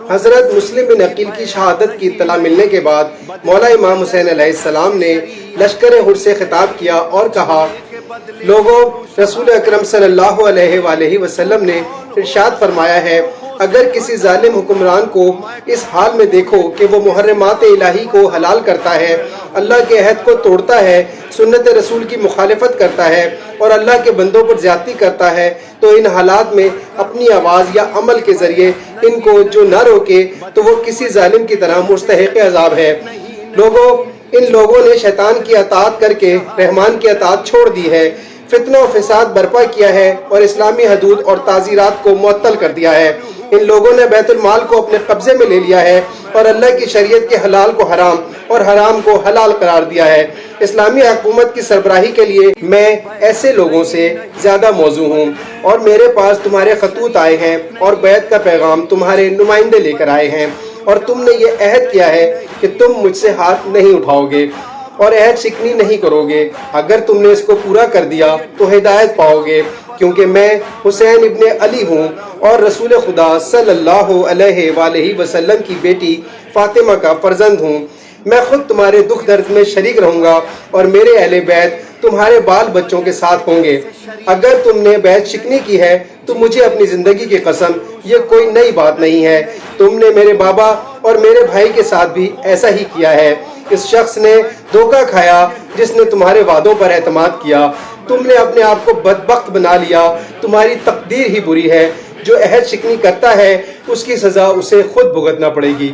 حضرت مسلم بن عقیل کی شہادت کی اطلاع ملنے کے بعد مولا امام حسین علیہ السلام نے لشکر حر سے خطاب کیا اور کہا، لوگوں، رسول اکرم صلی اللہ علیہ وآلہ وسلم نے ارشاد فرمایا ہے، اگر کسی ظالم حکمران کو اس حال میں دیکھو کہ وہ محرمات الہی کو حلال کرتا ہے، اللہ کے عہد کو توڑتا ہے، سنت رسول کی مخالفت کرتا ہے اور اللہ کے بندوں پر زیادتی کرتا ہے، تو ان حالات میں اپنی آواز یا عمل کے ذریعے ان کو جو نہ روکے تو وہ کسی ظالم کی طرح مستحق عذاب ہے۔ لوگوں، ان لوگوں نے شیطان کی اطاعت کر کے رحمان کی اطاعت چھوڑ دی ہے، فتنہ و فساد برپا کیا ہے اور اسلامی حدود اور تعزیرات کو معطل کر دیا ہے۔ ان لوگوں نے بیت المال کو اپنے قبضے میں لے لیا ہے اور اللہ کی شریعت کے حلال کو حرام اور حرام کو حلال قرار دیا ہے۔ اسلامی حکومت کی سربراہی کے لیے میں ایسے لوگوں سے زیادہ موزوں ہوں، اور میرے پاس تمہارے خطوط آئے ہیں اور بیعت کا پیغام تمہارے نمائندے لے کر آئے ہیں، اور تم نے یہ عہد کیا ہے کہ تم مجھ سے ہاتھ نہیں اٹھاؤ گے اور عہد شکنی نہیں کرو گے۔ اگر تم نے اس کو پورا کر دیا تو ہدایت پاؤ گے، کیونکہ میں حسین ابن علی ہوں اور رسول خدا صلی اللہ علیہ وآلہ وسلم کی بیٹی فاطمہ کا فرزند ہوں۔ میں خود تمہارے دکھ درد میں شریک رہوں گا اور میرے اہل بیت تمہارے بال بچوں کے ساتھ ہوں گے۔ اگر تم نے بیعت شکنی کی ہے تو مجھے اپنی زندگی کی قسم یہ کوئی نئی بات نہیں ہے، تم نے میرے بابا اور میرے بھائی کے ساتھ بھی ایسا ہی کیا ہے۔ اس شخص نے دھوکہ کھایا جس نے تمہارے وعدوں پر اعتماد کیا، تم نے اپنے آپ کو بدبخت بنا لیا، تمہاری تقدیر ہی بری ہے۔ جو عہد شکنی کرتا ہے اس کی سزا اسے خود بھگتنا پڑے گی۔